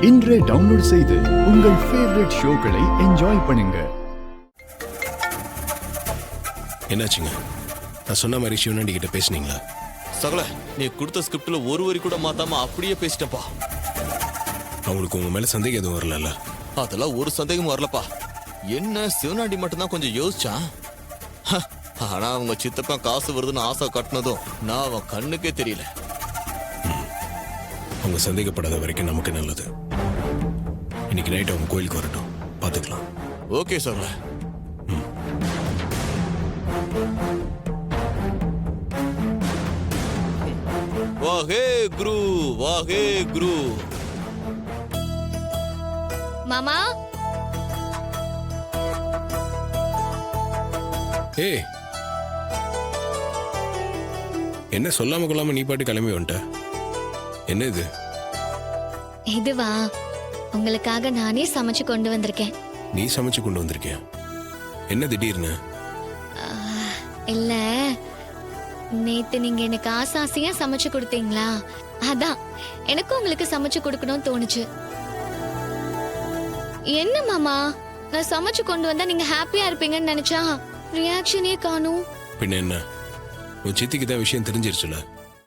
இன்றே டவுன்லோட் செய்து உங்கள் ஃபேவரட் ஷோக்களை என்ஜாய் பண்ணுங்க. என்னாச்சுங்க? நான் சொன்ன மாதிரி சிவனாண்டி கிட்ட பேசுனீங்களா? சகல, நீ கொடுத்த ஸ்கிரிப்ட்ல ஒரு வரி கூட மாத்தாம அப்படியே பேசிட்டப்பா. அவங்களுக்கு உங்க மேல சந்தேகம் எதுவும் வரல? அதெல்லாம் ஒரு சந்தேகமும் வரலப்பா. என்ன சிவனாண்டி மட்டும்தான் கொஞ்சம் யோசிச்சான். ஆனா அவங்க சித்தப்பா காசு வருதுன்னு ஆசை கட்டினதும் நான் அவன் கண்ணுக்கே தெரியல. அவங்க சந்தேகப்படாத வரைக்கும் நமக்கு நல்லது. இன்னைக்கு நைட் அவங்க கோயிலுக்கு வரட்டும், பாத்துக்கலாம். ஓகே சகல. வாஹே குரு, வாஹே குரு. மாமா, ஏய், என்ன சொல்லாம கொள்ளாம நீ பாட்டு கிளம்பி வந்துட்ட? என்ன இது? இதுவா? உங்களுக்காக நானே சமைச்சு கொண்டு வந்திருக்கேன். நீ சமைச்சு கொண்டு வந்திருக்கியா? என்ன திடீர்னு? இல்ல, நேத்து நீங்க எனக்கு ஆசாசியா சமைச்சு கொடுத்தீங்களா, அதான் எனக்கும் உங்களுக்கு சமைச்சு கொடுக்கணும்னு தோணுச்சு. என்ன மாமா, நான் சமைச்சு கொண்டு வந்தா நீங்க ஹாப்பியா இருப்பீங்கன்னு நினைச்சா ரியாக்ஷனே காணும். பின்ன என்ன, உன் சித்திக்கு தான் விஷயம் தெரிஞ்சிருச்சுல.